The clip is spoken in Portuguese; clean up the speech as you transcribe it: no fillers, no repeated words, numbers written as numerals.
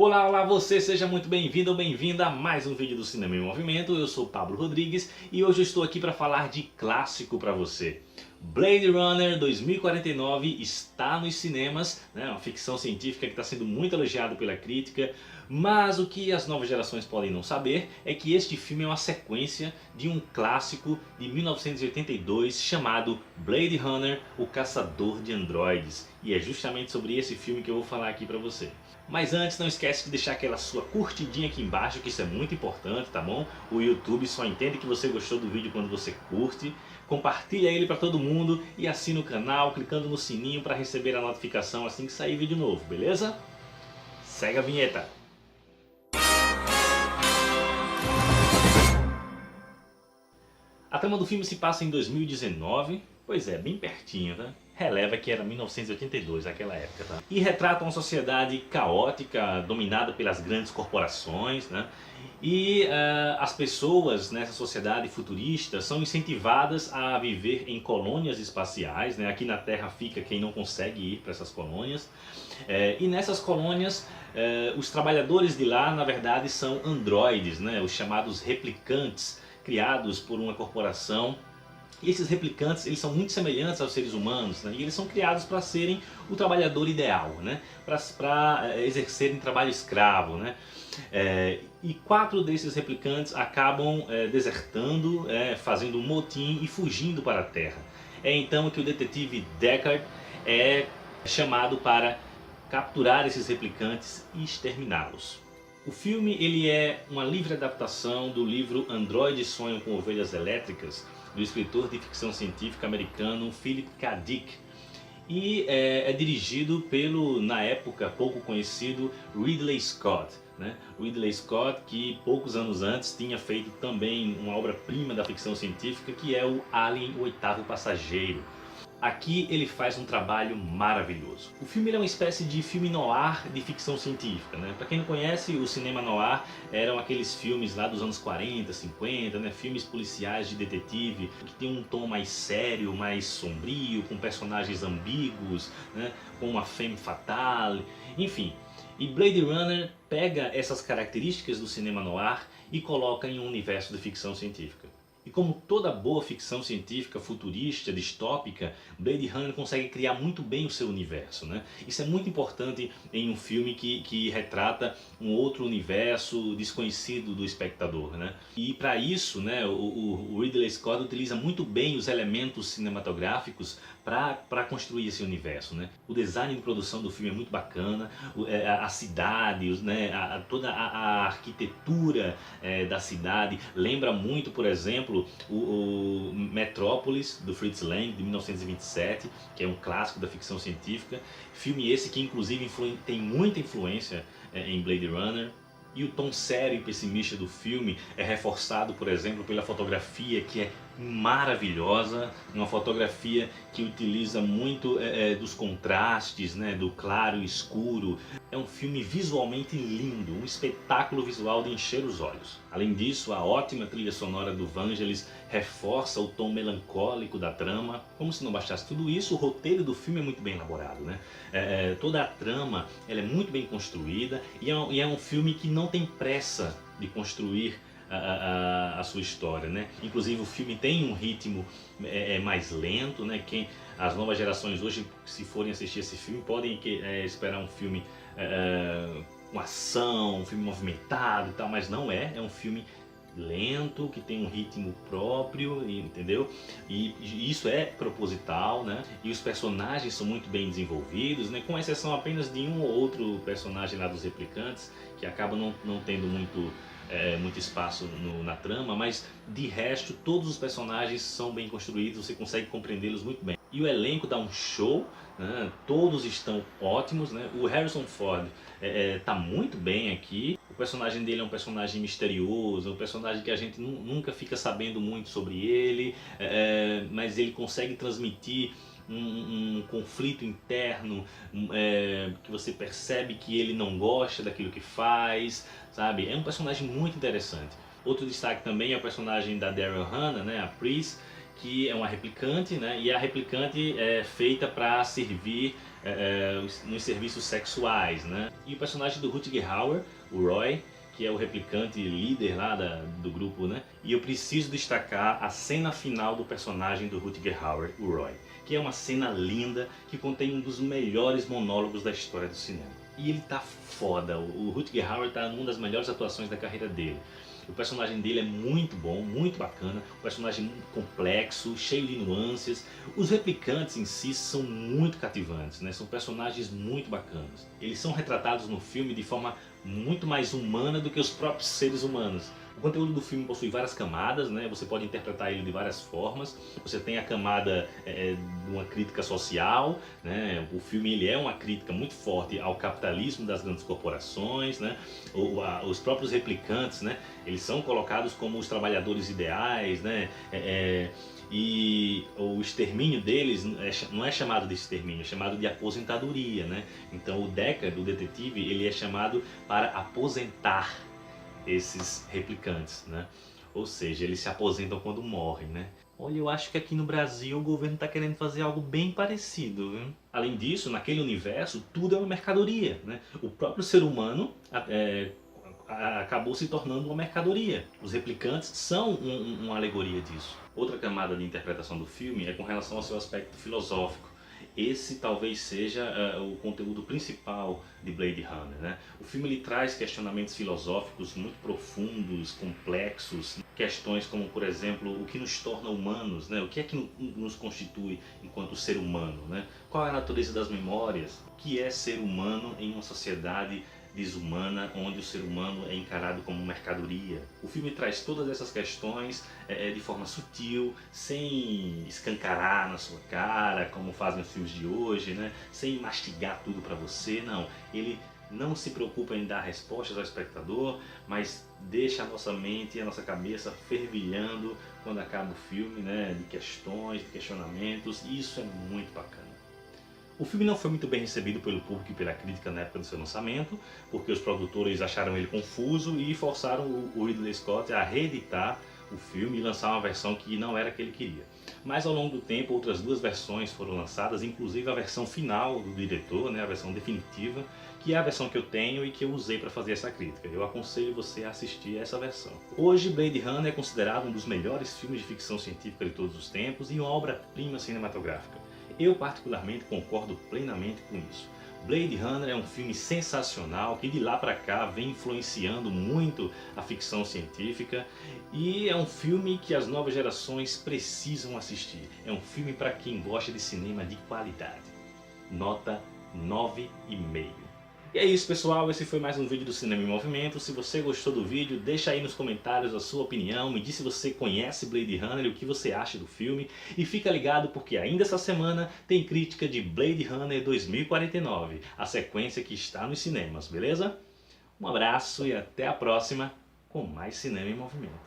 Olá, olá você, seja muito bem-vindo ou bem-vinda a mais um vídeo do Cinema em Movimento. Eu sou Pablo Rodrigues e hoje eu estou aqui para falar de clássico para você. Blade Runner 2049 está nos cinemas, né? Uma ficção científica que está sendo muito elogiada pela crítica, mas o que as novas gerações podem não saber é que este filme é uma sequência de um clássico de 1982 chamado Blade Runner, o Caçador de Androides. E é justamente sobre esse filme que eu vou falar aqui para você. Mas antes, não esquece de deixar aquela sua curtidinha aqui embaixo, que isso é muito importante, tá bom? O YouTube só entende que você gostou do vídeo quando você curte. Compartilha ele para todo mundo e assina o canal clicando no sininho para receber a notificação assim que sair vídeo novo, beleza? Segue a vinheta! A trama do filme se passa em 2019, pois é, bem pertinho, né? Releva que era 1982, aquela época, tá? E retrata uma sociedade caótica, dominada pelas grandes corporações, né? E as pessoas nessa sociedade futurista são incentivadas a viver em colônias espaciais, né? Aqui na Terra fica quem não consegue ir para essas colônias. E nessas colônias, os trabalhadores de lá, na verdade, são androides, né? Os chamados replicantes, criados por uma corporação. E esses replicantes, eles são muito semelhantes aos seres humanos, né? E eles são criados para serem o trabalhador ideal, né? Para exercerem trabalho escravo, né? E 4 desses replicantes acabam desertando, fazendo um motim e fugindo para a Terra. É então que o detetive Deckard é chamado para capturar esses replicantes e exterminá-los. O filme ele é uma livre adaptação do livro Androides Sonham com Ovelhas Elétricas, do escritor de ficção científica americano Philip K. Dick. E é dirigido pelo, na época, pouco conhecido Ridley Scott. Né? Ridley Scott, que poucos anos antes tinha feito também uma obra-prima da ficção científica, que é o Alien, o Oitavo Passageiro. Aqui ele faz um trabalho maravilhoso. O filme é uma espécie de filme noir de ficção científica, né? Para quem não conhece, o cinema noir eram aqueles filmes lá dos anos 40, 50, né? Filmes policiais de detetive, que tem um tom mais sério, mais sombrio, com personagens ambíguos, né? Com uma femme fatale, enfim. E Blade Runner pega essas características do cinema noir e coloca em um universo de ficção científica. E como toda boa ficção científica futurista, distópica, Blade Runner consegue criar muito bem o seu universo, né? Isso é muito importante em um filme que retrata um outro universo desconhecido do espectador, né? E para isso, né, o Ridley Scott utiliza muito bem os elementos cinematográficos para construir esse universo, né? O design de produção do filme é muito bacana, a cidade, né, toda a arquitetura da cidade lembra muito, por exemplo, o Metrópolis, do Fritz Lang, de 1927, que é um clássico da ficção científica. Filme esse que inclusive tem muita influência em Blade Runner. E o tom sério e pessimista do filme é reforçado, por exemplo, pela fotografia, que é maravilhosa, uma fotografia que utiliza muito dos contrastes, né, do claro e escuro. É um filme visualmente lindo, um espetáculo visual de encher os olhos. Além disso, a ótima trilha sonora do Vangelis reforça o tom melancólico da trama. Como se não bastasse tudo isso, o roteiro do filme é muito bem elaborado, né? Toda a trama ela é muito bem construída e é um filme que não tem pressa de construir a sua história, né? Inclusive o filme tem um ritmo mais lento, né? As novas gerações hoje, se forem assistir esse filme, podem esperar um filme com ação, um filme movimentado e tal, mas não é um filme lento, que tem um ritmo próprio, entendeu? E isso é proposital, né? E os personagens são muito bem desenvolvidos, né? Com exceção apenas de um ou outro personagem lá dos replicantes, que acaba não tendo muito espaço na trama, mas de resto todos os personagens são bem construídos, você consegue compreendê-los muito bem. E o elenco dá um show, né? Todos estão ótimos, né? O Harrison Ford tá muito bem aqui. O personagem dele é um personagem misterioso, um personagem que a gente nunca fica sabendo muito sobre ele, mas ele consegue transmitir um conflito interno, que você percebe que ele não gosta daquilo que faz, sabe? É um personagem muito interessante. Outro destaque também é o personagem da Daryl Hannah, né, a Pris, que é uma replicante, né? E a replicante é feita para servir nos serviços sexuais, né? E o personagem do Rutger Hauer, o Roy, que é o replicante líder lá do grupo, né? E eu preciso destacar a cena final do personagem do Rutger Hauer, o Roy, que é uma cena linda que contém um dos melhores monólogos da história do cinema. E ele tá foda, o Rutger Hauer tá numa das melhores atuações da carreira dele. O personagem dele é muito bom, muito bacana, um personagem muito complexo, cheio de nuances. Os replicantes em si são muito cativantes, né? São personagens muito bacanas. Eles são retratados no filme de forma muito mais humana do que os próprios seres humanos. O conteúdo do filme possui várias camadas, né? Você pode interpretar ele de várias formas. Você tem a camada de uma crítica social, né? O filme ele é uma crítica muito forte ao capitalismo das grandes corporações, né? Os próprios replicantes, né? Eles são colocados como os trabalhadores ideais, né? E o extermínio deles não é chamado de extermínio, é chamado de aposentadoria, né? Então o Deckard, o detetive, ele é chamado para aposentar esses replicantes, né? Ou seja, eles se aposentam quando morrem, né? Olha, eu acho que aqui no Brasil o governo está querendo fazer algo bem parecido, viu? Além disso, naquele universo, tudo é uma mercadoria, né? O próprio ser humano acabou se tornando uma mercadoria. Os replicantes são uma alegoria disso. Outra camada de interpretação do filme é com relação ao seu aspecto filosófico. Esse talvez seja o conteúdo principal de Blade Runner, né? O filme ele traz questionamentos filosóficos muito profundos, complexos, questões como, por exemplo, o que nos torna humanos, né? O que é que nos constitui enquanto ser humano, né? Qual é a natureza das memórias? O que é ser humano em uma sociedade desumana, onde o ser humano é encarado como mercadoria. O filme traz todas essas questões de forma sutil, sem escancarar na sua cara, como fazem os filmes de hoje, né? Sem mastigar tudo para você, não. Ele não se preocupa em dar respostas ao espectador, mas deixa a nossa mente e a nossa cabeça fervilhando quando acaba o filme, né? De questões, de questionamentos, e isso é muito bacana. O filme não foi muito bem recebido pelo público e pela crítica na época do seu lançamento, porque os produtores acharam ele confuso e forçaram o Ridley Scott a reeditar o filme e lançar uma versão que não era a que ele queria. Mas ao longo do tempo outras duas versões foram lançadas, inclusive a versão final do diretor, né, a versão definitiva, que é a versão que eu tenho e que eu usei para fazer essa crítica. Eu aconselho você a assistir essa versão. Hoje Blade Runner é considerado um dos melhores filmes de ficção científica de todos os tempos e uma obra-prima cinematográfica. Eu particularmente concordo plenamente com isso. Blade Runner é um filme sensacional que de lá para cá vem influenciando muito a ficção científica e é um filme que as novas gerações precisam assistir. É um filme para quem gosta de cinema de qualidade. Nota 9,5. E é isso, pessoal, esse foi mais um vídeo do Cinema em Movimento. Se você gostou do vídeo, deixa aí nos comentários a sua opinião, me diz se você conhece Blade Runner e o que você acha do filme. E fica ligado porque ainda essa semana tem crítica de Blade Runner 2049, a sequência que está nos cinemas, beleza? Um abraço e até a próxima com mais Cinema em Movimento.